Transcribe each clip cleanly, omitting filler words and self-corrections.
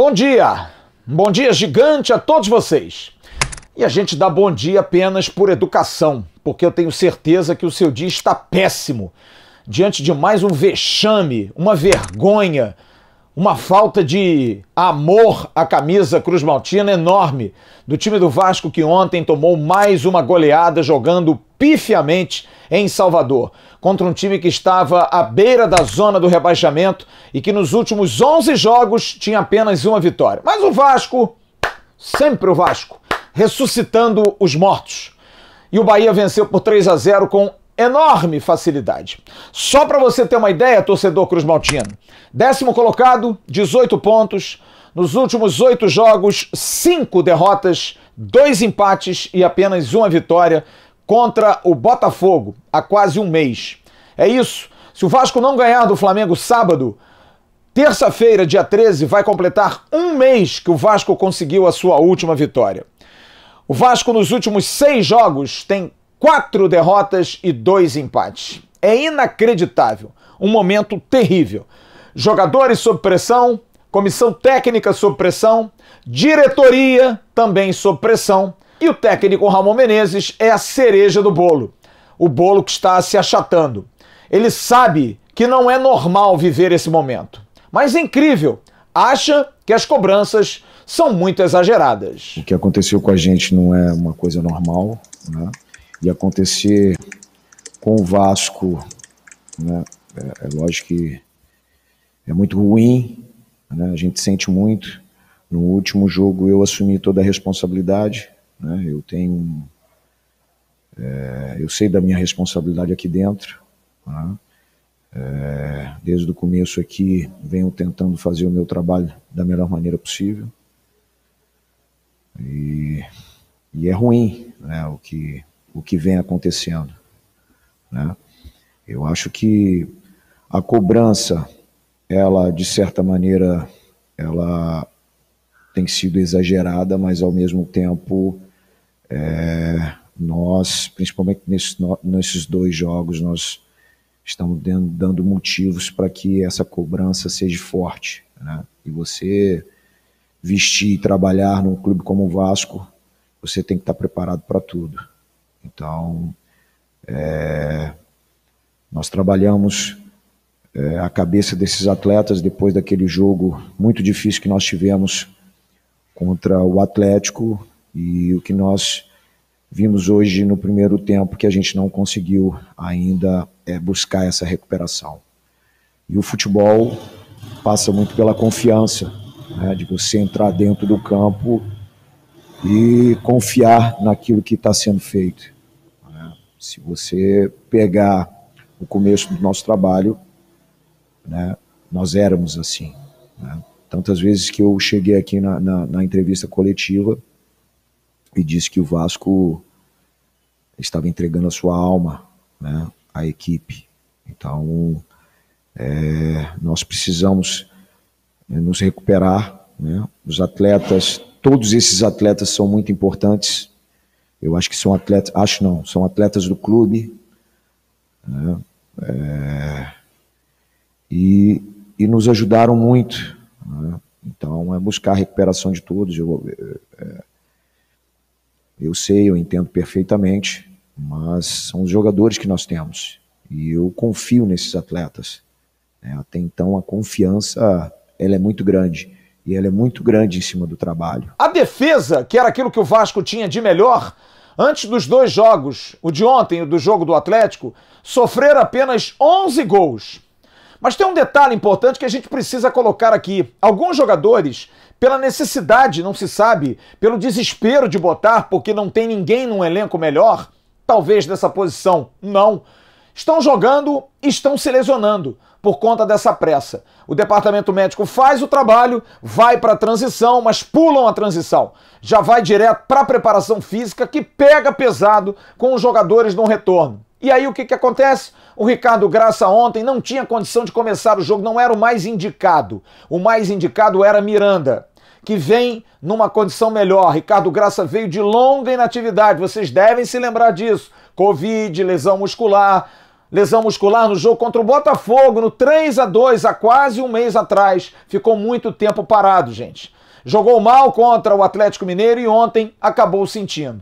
Bom dia! Um bom dia gigante a todos vocês. E a gente dá bom dia apenas por educação, porque eu tenho certeza que o seu dia está péssimo. Diante de mais um vexame, uma vergonha, uma falta de amor à camisa cruz-maltina enorme do time do Vasco, que ontem tomou mais uma goleada jogando pifiamente em Salvador, contra um time que estava à beira da zona do rebaixamento e que nos últimos 11 jogos tinha apenas uma vitória. Mas o Vasco, sempre o Vasco, ressuscitando os mortos. E o Bahia venceu por 3-0 com enorme facilidade. Só para você ter uma ideia, torcedor cruz-maltino, 10º colocado, 18 pontos, nos últimos 8 jogos, 5 derrotas, 2 empates e apenas uma vitória contra o Botafogo há quase um mês. É isso. Se o Vasco não ganhar do Flamengo sábado, terça-feira, dia 13, vai completar um mês que o Vasco conseguiu a sua última vitória. O Vasco nos últimos 6 jogos tem 4 derrotas e 2 empates. É inacreditável. Um momento terrível. Jogadores sob pressão, comissão técnica sob pressão, diretoria também sob pressão. E o técnico Ramon Menezes é a cereja do bolo. O bolo que está se achatando. Ele sabe que não é normal viver esse momento. Mas é incrível. Acha que as cobranças são muito exageradas. O que aconteceu com a gente não é uma coisa normal, né? E acontecer com o Vasco, né? É lógico que é muito ruim, né? A gente sente muito. No último jogo eu assumi toda a responsabilidade, né? Eu sei da minha responsabilidade aqui dentro, né? Desde o começo aqui venho tentando fazer o meu trabalho da melhor maneira possível. E é ruim, né, o que vem acontecendo, né? Eu acho que a cobrança, ela de certa maneira, ela tem sido exagerada, mas ao mesmo tempo nós, principalmente nesses 2 jogos, nós estamos dando motivos para que essa cobrança seja forte, né? E você vestir e trabalhar num clube como o Vasco, você tem que estar preparado para tudo. Então, nós trabalhamos a cabeça desses atletas depois daquele jogo muito difícil que nós tivemos contra o Atlético, e o que nós vimos hoje no primeiro tempo que a gente não conseguiu ainda buscar essa recuperação. E o futebol passa muito pela confiança, né, de você entrar dentro do campo e confiar naquilo que está sendo feito, né? Se você pegar o começo do nosso trabalho, né, nós éramos assim, né? Tantas vezes que eu cheguei aqui na entrevista coletiva e disse que o Vasco estava entregando a sua alma, né, à equipe. Então, nós precisamos nos recuperar, né? Os atletas, todos esses atletas são muito importantes. Eu acho que são atletas, são atletas do clube, né? E nos ajudaram muito, né? Então é buscar a recuperação de todos. Eu sei, eu entendo perfeitamente, mas são os jogadores que nós temos e eu confio nesses atletas, né? Até então a confiança, ela é muito grande, e ela é muito grande em cima do trabalho. A defesa, que era aquilo que o Vasco tinha de melhor, antes dos 2 jogos, o de ontem e o do jogo do Atlético, sofreram apenas 11 gols. Mas tem um detalhe importante que a gente precisa colocar aqui. Alguns jogadores, pela necessidade, não se sabe, pelo desespero de botar, porque não tem ninguém num elenco melhor, talvez dessa posição, não, estão jogando e estão se lesionando por conta dessa pressa. O departamento médico faz o trabalho, vai para a transição, mas pulam a transição. Já vai direto para a preparação física, que pega pesado com os jogadores no retorno. E aí o que acontece? O Ricardo Graça ontem não tinha condição de começar o jogo, não era o mais indicado. O mais indicado era Miranda, que vem numa condição melhor. Ricardo Graça veio de longa inatividade, vocês devem se lembrar disso. Covid, lesão muscular no jogo contra o Botafogo, no 3-2, há quase um mês atrás. Ficou muito tempo parado, gente. Jogou mal contra o Atlético Mineiro e ontem acabou sentindo.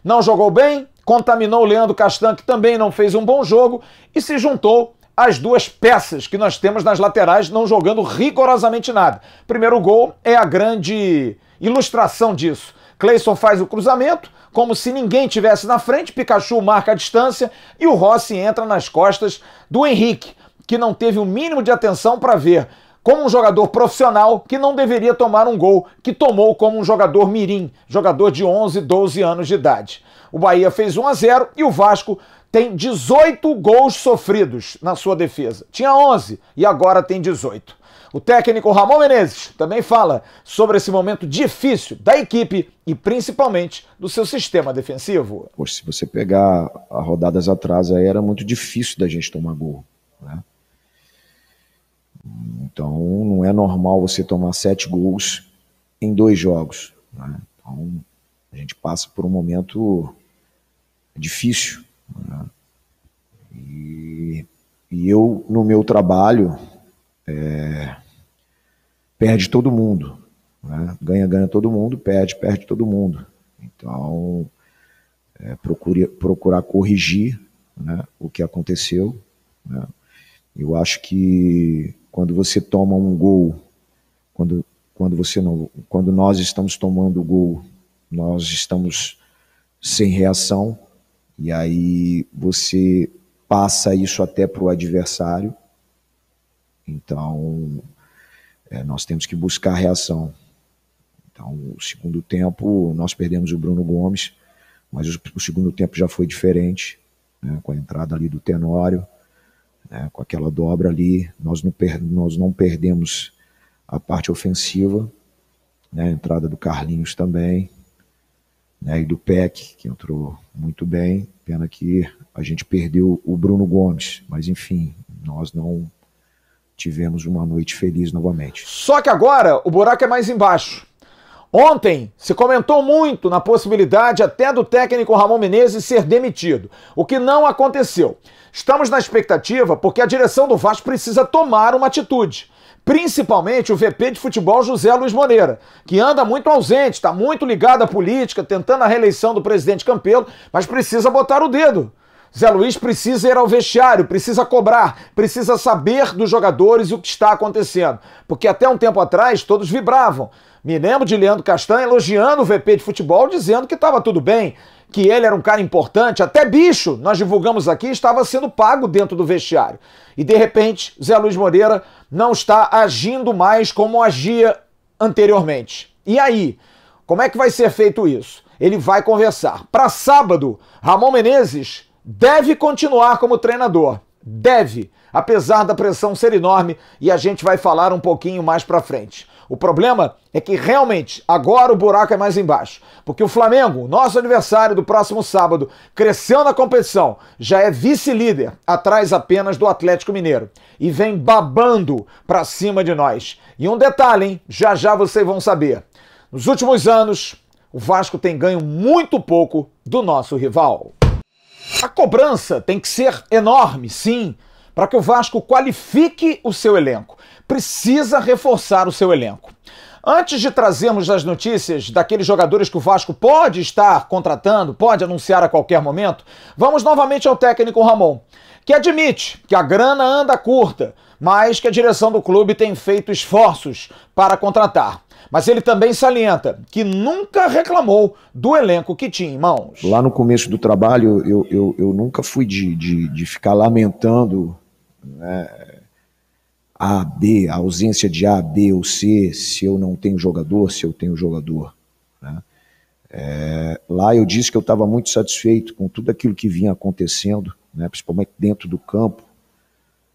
Não jogou bem, contaminou o Leandro Castan, que também não fez um bom jogo, e se juntou às duas peças que nós temos nas laterais não jogando rigorosamente nada. Primeiro gol é a grande ilustração disso. Cleison faz o cruzamento, como se ninguém tivesse na frente, Pikachu marca a distância e o Rossi entra nas costas do Henrique, que não teve o mínimo de atenção para ver como um jogador profissional que não deveria tomar um gol, que tomou como um jogador mirim, jogador de 11, 12 anos de idade. O Bahia fez 1-0 e o Vasco tem 18 gols sofridos na sua defesa. Tinha 11 e agora tem 18. O técnico Ramon Menezes também fala sobre esse momento difícil da equipe e principalmente do seu sistema defensivo. Poxa, se você pegar rodadas atrás, aí era muito difícil da gente tomar gol, né? Então não é normal você tomar 7 gols em 2 jogos, né? Então a gente passa por um momento difícil, né? E eu, no meu trabalho, perde todo mundo, né? Ganha todo mundo, perde todo mundo. Então, procurar corrigir, né, o que aconteceu, né? Eu acho que quando você toma um gol, quando nós estamos tomando o gol, nós estamos sem reação, e aí você passa isso até para o adversário. Então, nós temos que buscar reação. Então, o segundo tempo, nós perdemos o Bruno Gomes, mas o segundo tempo já foi diferente, né, com a entrada ali do Tenório, né, com aquela dobra ali, nós não perdemos a parte ofensiva, né, a entrada do Carlinhos também, né, e do Peck, que entrou muito bem. Pena que a gente perdeu o Bruno Gomes, mas enfim, nós não tivemos uma noite feliz novamente. Só que agora o buraco é mais embaixo. Ontem se comentou muito na possibilidade até do técnico Ramon Menezes ser demitido, o que não aconteceu. Estamos na expectativa porque a direção do Vasco precisa tomar uma atitude. Principalmente o VP de futebol José Luiz Moreira, que anda muito ausente, está muito ligado à política, tentando a reeleição do presidente Campelo, mas precisa botar o dedo. Zé Luiz precisa ir ao vestiário, precisa cobrar, precisa saber dos jogadores e o que está acontecendo. Porque até um tempo atrás todos vibravam. Me lembro de Leandro Castan elogiando o VP de futebol, dizendo que estava tudo bem, que ele era um cara importante, até bicho, nós divulgamos aqui, estava sendo pago dentro do vestiário. E de repente, Zé Luiz Moreira não está agindo mais como agia anteriormente. E aí, como é que vai ser feito isso? Ele vai conversar. Para sábado, Ramon Menezes deve continuar como treinador. Deve, apesar da pressão ser enorme, e a gente vai falar um pouquinho mais pra frente. O problema é que realmente agora o buraco é mais embaixo, porque o Flamengo, nosso adversário do próximo sábado, cresceu na competição, já é vice-líder, atrás apenas do Atlético Mineiro, e vem babando pra cima de nós. E um detalhe, hein? Já já vocês vão saber. Nos últimos anos, o Vasco tem ganho muito pouco do nosso rival. A cobrança tem que ser enorme, sim, para que o Vasco qualifique o seu elenco. Precisa reforçar o seu elenco. Antes de trazermos as notícias daqueles jogadores que o Vasco pode estar contratando, pode anunciar a qualquer momento, vamos novamente ao técnico Ramon, que admite que a grana anda curta, mas que a direção do clube tem feito esforços para contratar. Mas ele também salienta que nunca reclamou do elenco que tinha em mãos. Lá no começo do trabalho, eu nunca fui de ficar lamentando, né, A, B, a ausência de A, B ou C, se eu não tenho jogador, se eu tenho jogador, né? Lá eu disse que eu estava muito satisfeito com tudo aquilo que vinha acontecendo, né, principalmente dentro do campo,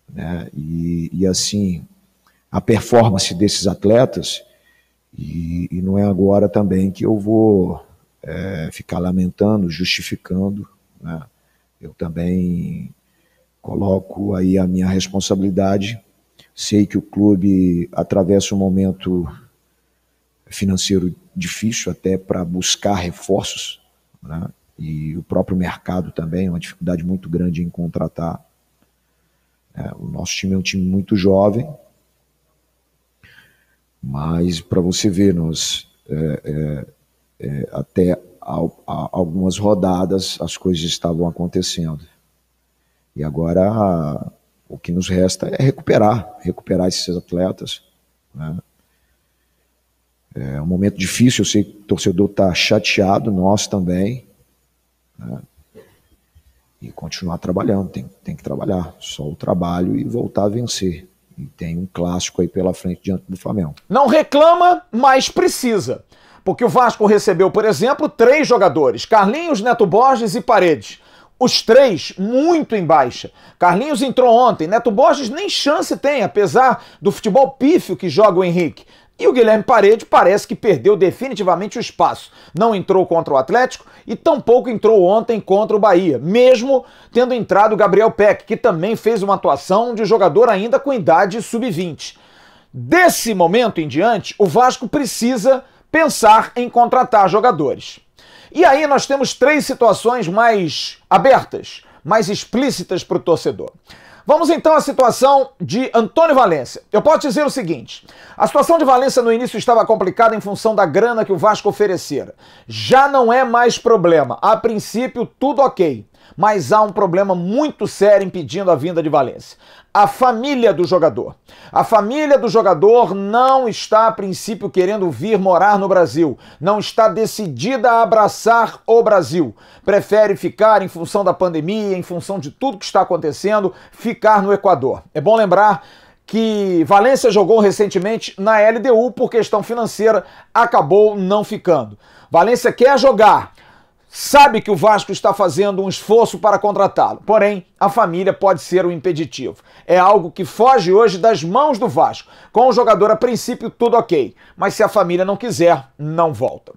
né, e assim, a performance desses atletas, e não é agora também que eu vou ficar lamentando, justificando, né? Eu também coloco aí a minha responsabilidade. Sei que o clube atravessa um momento financeiro difícil até para buscar reforços, né? E o próprio mercado também é uma dificuldade muito grande em contratar. O nosso time é um time muito jovem, Mas para você ver, nós até algumas rodadas as coisas estavam acontecendo. E agora o que nos resta é recuperar esses atletas, né? É um momento difícil, eu sei que o torcedor está chateado, nós também, né? E continuar trabalhando, tem que trabalhar, só o trabalho e voltar a vencer. E tem um clássico aí pela frente diante do Flamengo. Não reclama, mas precisa. Porque o Vasco recebeu, por exemplo, 3 jogadores, Carlinhos, Neto Borges e Paredes. Os 3 muito em baixa. Carlinhos entrou ontem, Neto Borges nem chance tem, apesar do futebol pífio que joga o Henrique. E o Guilherme Paredes parece que perdeu definitivamente o espaço. Não entrou contra o Atlético e tampouco entrou ontem contra o Bahia, mesmo tendo entrado o Gabriel Peck, que também fez uma atuação de jogador ainda com idade sub-20. Desse momento em diante, o Vasco precisa pensar em contratar jogadores. E aí nós temos 3 situações mais abertas, mais explícitas para o torcedor. Vamos então à situação de Antônio Valência. Eu posso dizer o seguinte: a situação de Valência no início estava complicada em função da grana que o Vasco oferecera. Já não é mais problema. A princípio, tudo ok. Mas há um problema muito sério impedindo a vinda de Valência. A família do jogador. A família do jogador não está, a princípio, querendo vir morar no Brasil. Não está decidida a abraçar o Brasil. Prefere ficar, em função da pandemia, em função de tudo que está acontecendo, ficar no Equador. É bom lembrar que Valência jogou recentemente na LDU por questão financeira, acabou não ficando. Valência quer jogar. Sabe que o Vasco está fazendo um esforço para contratá-lo, porém, a família pode ser um impeditivo. É algo que foge hoje das mãos do Vasco. Com o jogador, a princípio, tudo ok, mas se a família não quiser, não volta.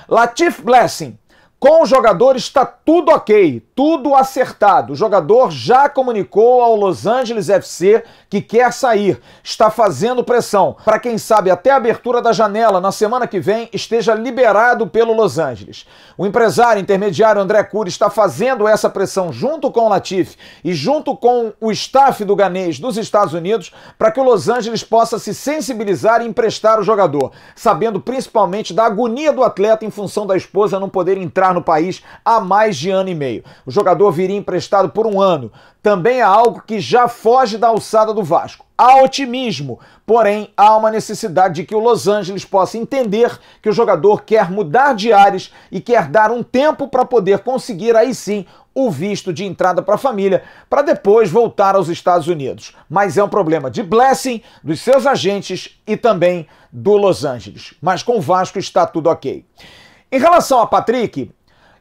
Latif Blessing. Com o jogador está tudo ok, tudo acertado. O jogador já comunicou ao Los Angeles FC que quer sair, está fazendo pressão, para quem sabe até a abertura da janela na semana que vem esteja liberado pelo Los Angeles. O empresário intermediário André Cury está fazendo essa pressão junto com o Latif e junto com o staff do Ganês dos Estados Unidos para que o Los Angeles possa se sensibilizar e emprestar o jogador, sabendo principalmente da agonia do atleta em função da esposa não poder entrar no país há mais de ano e meio. O jogador viria emprestado por 1 ano. Também é algo que já foge da alçada do Vasco. Há otimismo, porém há uma necessidade de que o Los Angeles possa entender que o jogador quer mudar de ares e quer dar um tempo para poder conseguir aí sim o visto de entrada para a família, para depois voltar aos Estados Unidos. Mas é um problema de Blessing, dos seus agentes e também do Los Angeles. Mas com o Vasco está tudo ok. Em relação a Patrick,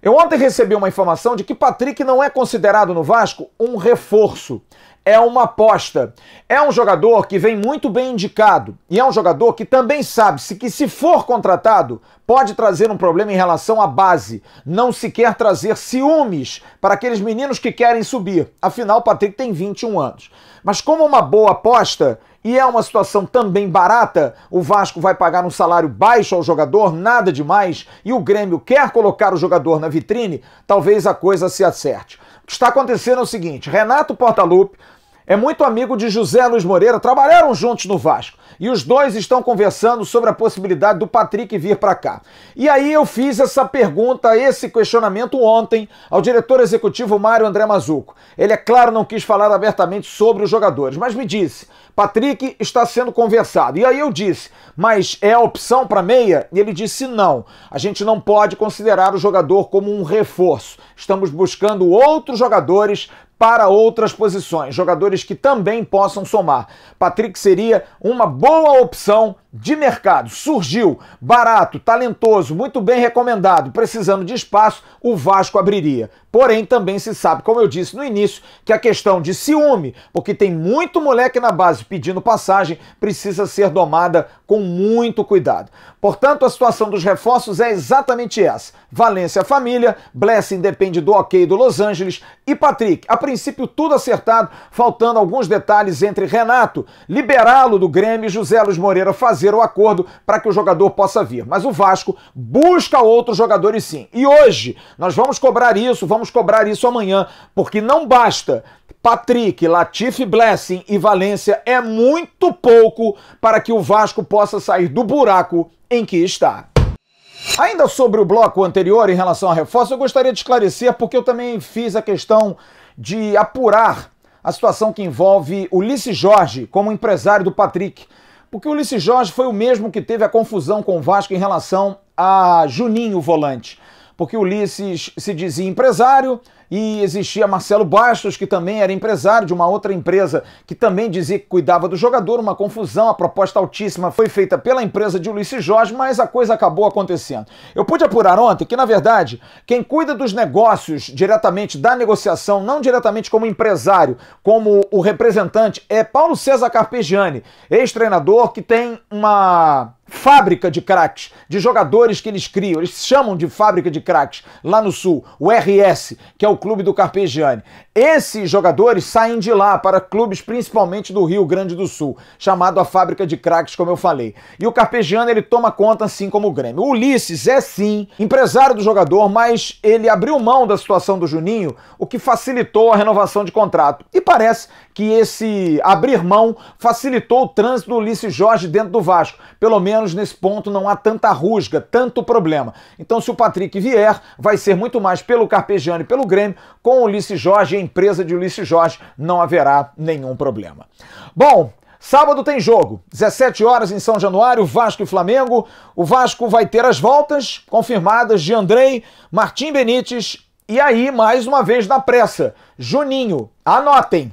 eu ontem recebi uma informação de que Patrick não é considerado no Vasco um reforço. É uma aposta. É um jogador que vem muito bem indicado. E é um jogador que também sabe-se que, se for contratado, pode trazer um problema em relação à base. Não se quer trazer ciúmes para aqueles meninos que querem subir. Afinal, o Patrick tem 21 anos. Mas como uma boa aposta, e é uma situação também barata, o Vasco vai pagar um salário baixo ao jogador, nada demais, e o Grêmio quer colocar o jogador na vitrine, talvez a coisa se acerte. O que está acontecendo é o seguinte: Renato Portaluppi é muito amigo de José Luiz Moreira, trabalharam juntos no Vasco, e os dois estão conversando sobre a possibilidade do Patrick vir para cá. E aí eu fiz essa pergunta, esse questionamento ontem ao diretor executivo Mário André Mazzucco. Ele, é claro, não quis falar abertamente sobre os jogadores, mas me disse: Patrick está sendo conversado. E aí eu disse: mas é a opção para meia? E ele disse: não, a gente não pode considerar o jogador como um reforço. Estamos buscando outros jogadores para outras posições, jogadores que também possam somar. Patrick seria uma boa opção de mercado. Surgiu, barato, talentoso, muito bem recomendado, precisando de espaço, o Vasco abriria. Porém, também se sabe, como eu disse no início, que a questão de ciúme, porque tem muito moleque na base pedindo passagem, precisa ser domada com muito cuidado. Portanto, a situação dos reforços é exatamente essa. Valência, família, Blessing depende do ok do Los Angeles e Patrick, a princípio tudo acertado, faltando alguns detalhes entre Renato, liberá-lo do Grêmio, e José Luiz Moreira fazer o acordo para que o jogador possa vir. Mas o Vasco busca outros jogadores sim. E hoje nós vamos cobrar isso amanhã, porque não basta Patrick, Latifi, Blessing e Valência é muito pouco para que o Vasco possa sair do buraco em que está. Ainda sobre o bloco anterior em relação a reforço, eu gostaria de esclarecer porque eu também fiz a questão de apurar a situação que envolve o Ulisses Jorge como empresário do Patrick. Porque o Ulisses Jorge foi o mesmo que teve a confusão com o Vasco em relação a Juninho, o volante. Porque o Ulisses se dizia empresário e existia Marcelo Bastos, que também era empresário de uma outra empresa que também dizia que cuidava do jogador, uma confusão, a proposta altíssima foi feita pela empresa de Ulisses Jorge, mas a coisa acabou acontecendo. Eu pude apurar ontem que, na verdade, quem cuida dos negócios diretamente da negociação, não diretamente como empresário, como o representante, é Paulo César Carpegiani, ex-treinador que tem uma fábrica de craques, de jogadores que eles criam, eles chamam de fábrica de craques lá no Sul, o RS, que é o clube do Carpegiani. Esses jogadores saem de lá para clubes principalmente do Rio Grande do Sul, chamado a fábrica de craques, como eu falei. E o Carpegiani, ele toma conta assim como o Grêmio. O Ulisses é sim empresário do jogador, mas ele abriu mão da situação do Juninho, o que facilitou a renovação de contrato. E parece que esse abrir mão facilitou o trânsito do Ulisses Jorge dentro do Vasco. Pelo menos nesse ponto não há tanta rusga, tanto problema. Então se o Patrick vier, vai ser muito mais pelo Carpegiani e pelo Grêmio. Com o Ulisses Jorge e a empresa de Ulisses Jorge não haverá nenhum problema. Bom, sábado tem jogo, 17 horas em São Januário, Vasco e Flamengo. O Vasco vai ter as voltas confirmadas de Andrei, Martim Benítez e aí, mais uma vez na pressa, Juninho. Anotem,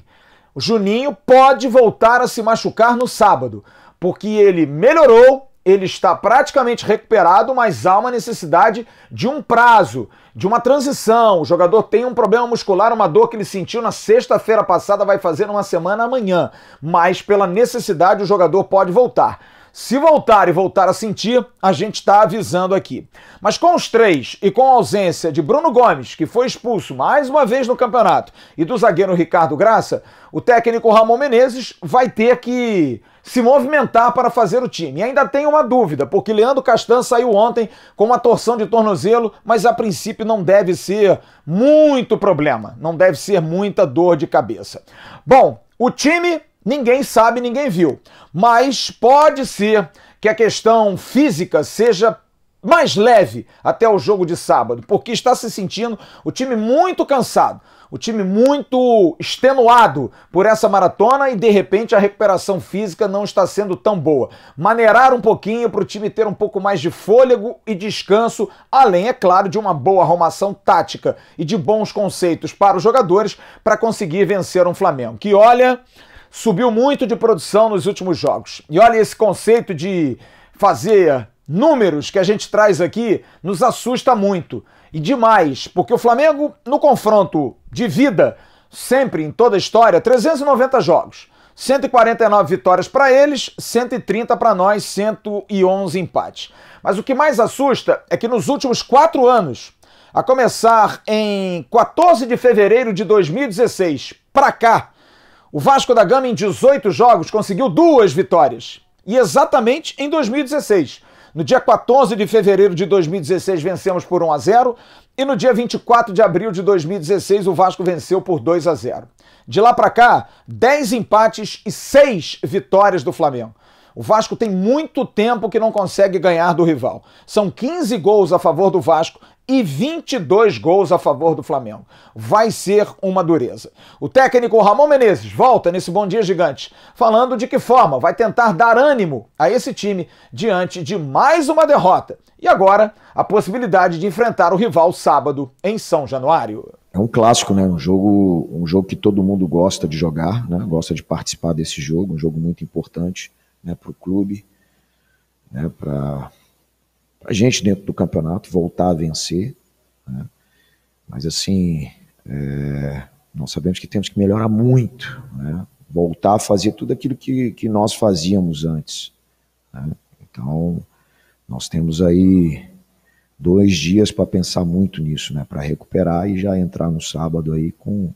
o Juninho pode voltar a se machucar no sábado, porque ele melhorou, ele está praticamente recuperado, mas há uma necessidade de um prazo, de uma transição. O jogador tem um problema muscular, uma dor que ele sentiu na sexta-feira passada, vai fazer uma semana amanhã, mas pela necessidade o jogador pode voltar. Se voltar e voltar a sentir, a gente está avisando aqui. Mas com os três e com a ausência de Bruno Gomes, que foi expulso mais uma vez no campeonato, e do zagueiro Ricardo Graça, o técnico Ramon Menezes vai ter que se movimentar para fazer o time. E ainda tem uma dúvida, porque Leandro Castan saiu ontem com uma torção de tornozelo, mas a princípio não deve ser muito problema, não deve ser muita dor de cabeça. Bom, o time ninguém sabe, ninguém viu, mas pode ser que a questão física seja mais leve até o jogo de sábado, porque está se sentindo o time muito cansado, o time muito extenuado por essa maratona e de repente a recuperação física não está sendo tão boa. Maneirar um pouquinho para o time ter um pouco mais de fôlego e descanso, além, é claro, de uma boa arrumação tática e de bons conceitos para os jogadores para conseguir vencer um Flamengo, que olha, subiu muito de produção nos últimos jogos. E olha, esse conceito de fazer números que a gente traz aqui nos assusta muito. E demais, porque o Flamengo, no confronto de vida, sempre em toda a história, 390 jogos. 149 vitórias para eles, 130 para nós, 111 empates. Mas o que mais assusta é que nos últimos 4 anos, a começar em 14 de fevereiro de 2016 para cá, o Vasco da Gama, em 18 jogos, conseguiu 2 vitórias. E exatamente em 2016. No dia 14 de fevereiro de 2016, vencemos por 1-0. E no dia 24 de abril de 2016, o Vasco venceu por 2-0. De lá para cá, 10 empates e 6 vitórias do Flamengo. O Vasco tem muito tempo que não consegue ganhar do rival. São 15 gols a favor do Vasco e 22 gols a favor do Flamengo. Vai ser uma dureza. O técnico Ramon Menezes volta nesse Bom Dia Gigante, falando de que forma vai tentar dar ânimo a esse time diante de mais uma derrota. E agora, a possibilidade de enfrentar o rival sábado em São Januário. É um clássico, né? Um jogo que todo mundo gosta de jogar, né? Gosta de participar desse jogo, um jogo muito importante, né, para o clube, né, para a gente dentro do campeonato voltar a vencer, né? Mas assim, nós sabemos que temos que melhorar muito, né? Voltar a fazer tudo aquilo que nós fazíamos antes, né? Então nós temos aí 2 dias para pensar muito nisso, né? Para recuperar e já entrar no sábado aí com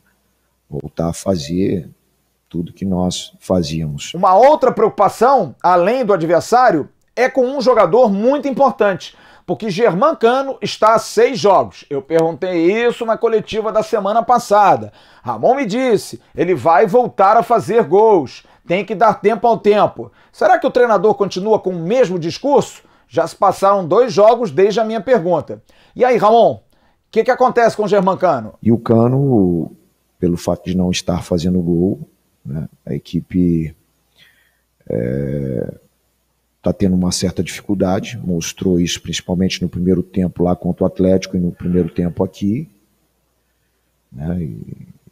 voltar a fazer tudo que nós fazíamos. Uma outra preocupação, além do adversário, é com um jogador muito importante, porque Germancano está a 6 jogos. Eu perguntei isso na coletiva da semana passada. Ramon me disse, ele vai voltar a fazer gols, tem que dar tempo ao tempo. Será que o treinador continua com o mesmo discurso? Já se passaram 2 jogos desde a minha pergunta. E aí, Ramon, o que acontece com o Germancano? E o Cano, pelo fato de não estar fazendo gol, né, a equipe está tendo uma certa dificuldade, mostrou isso principalmente no primeiro tempo lá contra o Atlético e no primeiro tempo aqui, né,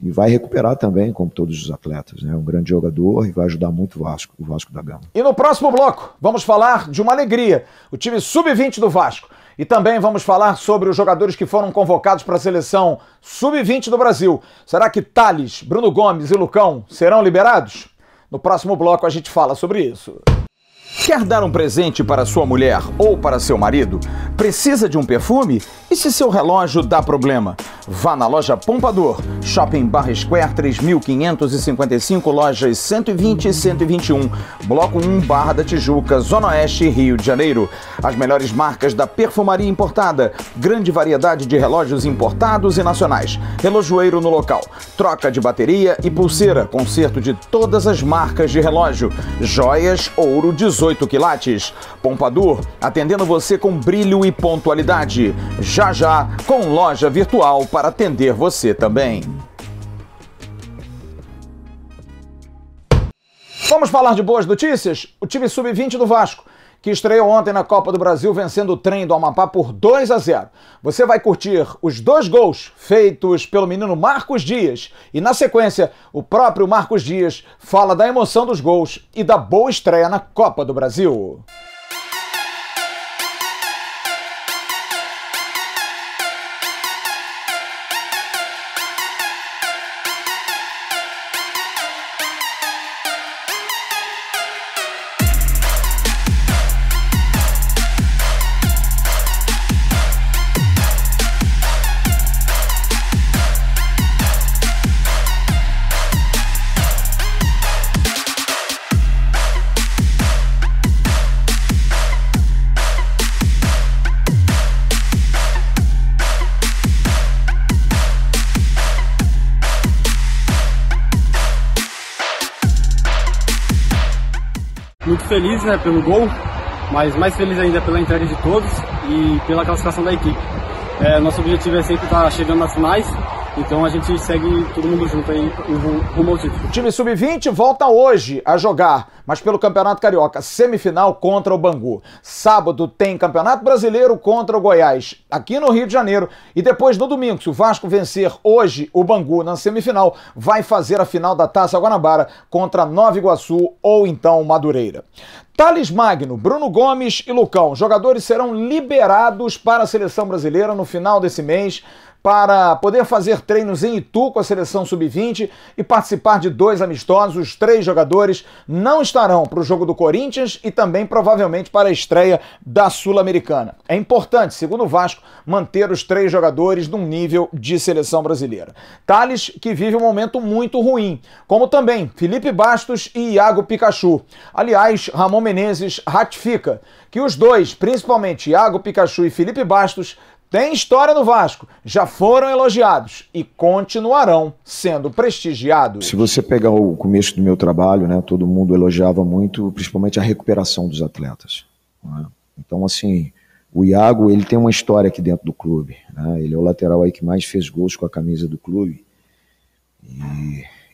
e vai recuperar também, como todos os atletas, né, um grande jogador e vai ajudar muito o Vasco da Gama. E no próximo bloco, vamos falar de uma alegria, o time sub-20 do Vasco. E também vamos falar sobre os jogadores que foram convocados para a seleção sub-20 do Brasil. Será que Thales, Bruno Gomes e Lucão serão liberados? No próximo bloco a gente fala sobre isso. Quer dar um presente para sua mulher ou para seu marido? Precisa de um perfume? E se seu relógio dá problema? Vá na loja Pompadour, Shopping Barra Square 3555, lojas 120 e 121, Bloco 1, Barra da Tijuca, Zona Oeste, Rio de Janeiro. As melhores marcas da perfumaria importada, grande variedade de relógios importados e nacionais, relojoeiro no local, troca de bateria e pulseira, conserto de todas as marcas de relógio, joias, ouro 18 quilates. Pompadour, atendendo você com brilho e pontualidade. Já já, com loja virtual para atender você também. Vamos falar de boas notícias? O time sub-20 do Vasco, que estreou ontem na Copa do Brasil vencendo o Trem do Amapá por 2-0. Você vai curtir os 2 gols feitos pelo menino Marcos Dias. E na sequência, o próprio Marcos Dias fala da emoção dos gols e da boa estreia na Copa do Brasil. Muito feliz, né, pelo gol, mas mais feliz ainda pela entrega de todos e pela classificação da equipe. Nosso objetivo é sempre estar chegando nas finais, então a gente segue todo mundo junto aí rumo ao título. O time sub-20 volta hoje a jogar, mas pelo Campeonato Carioca, semifinal contra o Bangu. Sábado tem Campeonato Brasileiro contra o Goiás, aqui no Rio de Janeiro. E depois, no domingo, se o Vasco vencer hoje o Bangu na semifinal, vai fazer a final da Taça Guanabara contra Nova Iguaçu ou então Madureira. Thales Magno, Bruno Gomes e Lucão, jogadores serão liberados para a seleção brasileira no final desse mês, para poder fazer treinos em Itu com a seleção sub-20 e participar de 2 amistosos. Os 3 jogadores não estarão para o jogo do Corinthians e também provavelmente para a estreia da Sul-Americana. É importante, segundo o Vasco, manter os 3 jogadores num nível de seleção brasileira. Thales, que vive um momento muito ruim, como também Felipe Bastos e Iago Pikachu. Aliás, Ramon Menezes ratifica que os 2, principalmente Iago Pikachu e Felipe Bastos, tem história no Vasco, já foram elogiados e continuarão sendo prestigiados. Se você pegar o começo do meu trabalho, né, todo mundo elogiava muito, principalmente a recuperação dos atletas, né? Então, assim, o Iago, ele tem uma história aqui dentro do clube, né? Ele é o lateral aí que mais fez gols com a camisa do clube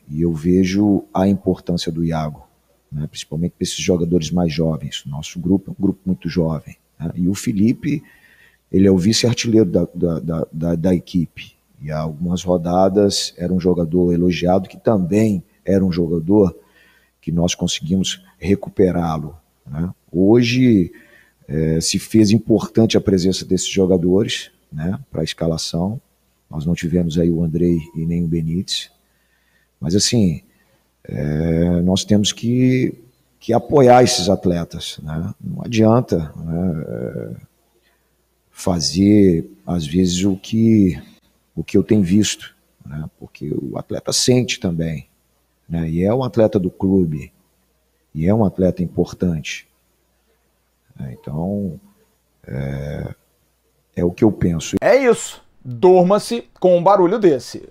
e eu vejo a importância do Iago, né, principalmente para esses jogadores mais jovens. Nosso grupo é um grupo muito jovem, né? E o Felipe, ele é o vice-artilheiro da equipe. E há algumas rodadas era um jogador elogiado, que também era um jogador que nós conseguimos recuperá-lo, né? Hoje se fez importante a presença desses jogadores, né, para a escalação. Nós não tivemos aí o Andrei e nem o Benítez. Mas assim, nós temos que apoiar esses atletas, né? Não adianta, né, fazer, às vezes, o que eu tenho visto, né? Porque o atleta sente também, né? E é um atleta do clube, e é um atleta importante. Então, É o que eu penso. É isso. Durma-se com um barulho desse.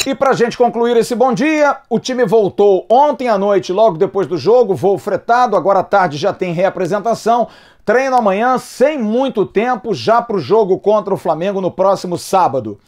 E pra gente concluir esse bom dia, o time voltou ontem à noite, logo depois do jogo, voo fretado, agora à tarde já tem reapresentação, treino amanhã sem muito tempo, já pro jogo contra o Flamengo no próximo sábado.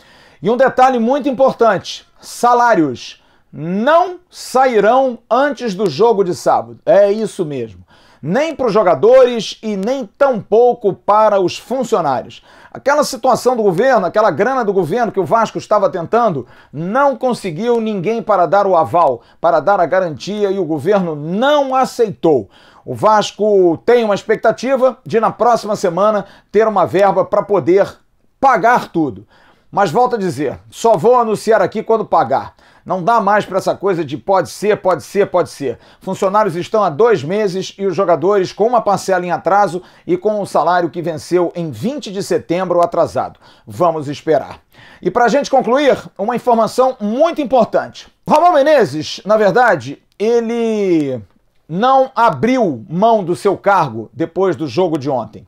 E um detalhe muito importante, salários não sairão antes do jogo de sábado, é isso mesmo. Nem para os jogadores e nem tampouco para os funcionários. Aquela situação do governo, aquela grana do governo que o Vasco estava tentando, não conseguiu ninguém para dar o aval, para dar a garantia, e o governo não aceitou. O Vasco tem uma expectativa de, na próxima semana, ter uma verba para poder pagar tudo. Mas volto a dizer, só vou anunciar aqui quando pagar. Não dá mais para essa coisa de pode ser, pode ser, pode ser. Funcionários estão há 2 meses e os jogadores com uma parcela em atraso e com o salário que venceu em 20 de setembro atrasado. Vamos esperar. E para a gente concluir, uma informação muito importante. Ramon Menezes, na verdade, ele não abriu mão do seu cargo depois do jogo de ontem.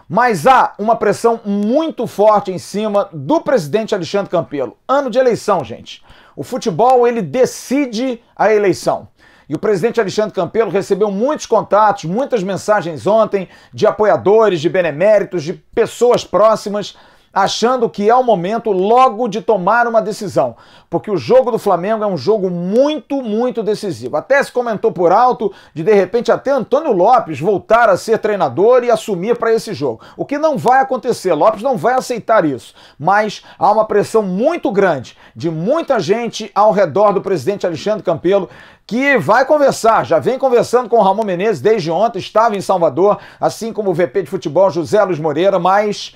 Mas há uma pressão muito forte em cima do presidente Alexandre Campelo. Ano de eleição, gente. O futebol, ele decide a eleição. E o presidente Alexandre Campelo recebeu muitos contatos, muitas mensagens ontem de apoiadores, de beneméritos, de pessoas próximas, achando que é o momento logo de tomar uma decisão. Porque o jogo do Flamengo é um jogo muito, muito decisivo. Até se comentou por alto de repente, até Antônio Lopes voltar a ser treinador e assumir para esse jogo. O que não vai acontecer, Lopes não vai aceitar isso. Mas há uma pressão muito grande de muita gente ao redor do presidente Alexandre Campelo, que vai conversar, já vem conversando com o Ramon Menezes desde ontem, estava em Salvador, assim como o VP de futebol José Luiz Moreira, mas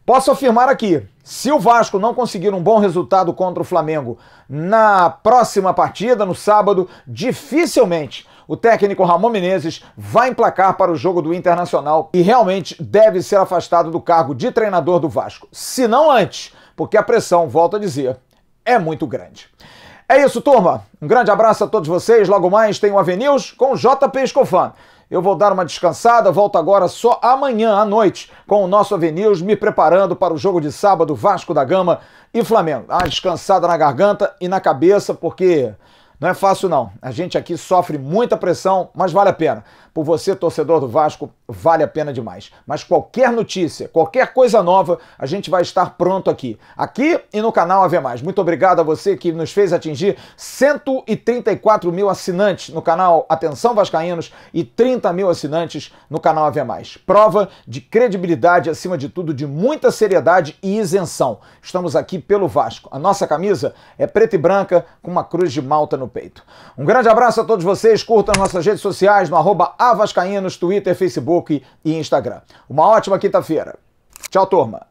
posso afirmar aqui, se o Vasco não conseguir um bom resultado contra o Flamengo na próxima partida, no sábado, dificilmente o técnico Ramon Menezes vai emplacar para o jogo do Internacional e realmente deve ser afastado do cargo de treinador do Vasco. Se não antes, porque a pressão, volto a dizer, é muito grande. É isso, turma. Um grande abraço a todos vocês. Logo mais tem o AVNews com o JP Escofan. Eu vou dar uma descansada, volto agora só amanhã à noite com o nosso AVNews, me preparando para o jogo de sábado, Vasco da Gama e Flamengo. Dá uma descansada na garganta e na cabeça, porque não é fácil não. A gente aqui sofre muita pressão, mas vale a pena. Por você, torcedor do Vasco, vale a pena demais. Mas qualquer notícia, qualquer coisa nova, a gente vai estar pronto aqui. Aqui e no canal AV+. Muito obrigado a você que nos fez atingir 134 mil assinantes no canal Atenção Vascaínos e 30 mil assinantes no canal AV+. Prova de credibilidade, acima de tudo, de muita seriedade e isenção. Estamos aqui pelo Vasco. A nossa camisa é preta e branca com uma cruz de malta no peito. Um grande abraço a todos vocês. Curtam as nossas redes sociais no @avascaínos, Twitter, Facebook e Instagram. Uma ótima quinta-feira. Tchau, turma.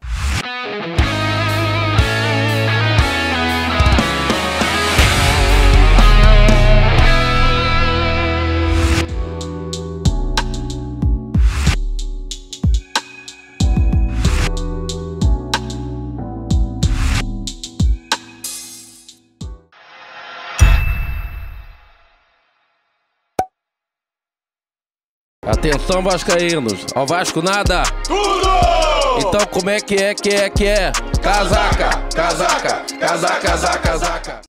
Atenção, vascaínos, ao Vasco nada! Tudo! Então como é que é? Casaca, casaca, casaca, casaca, casaca.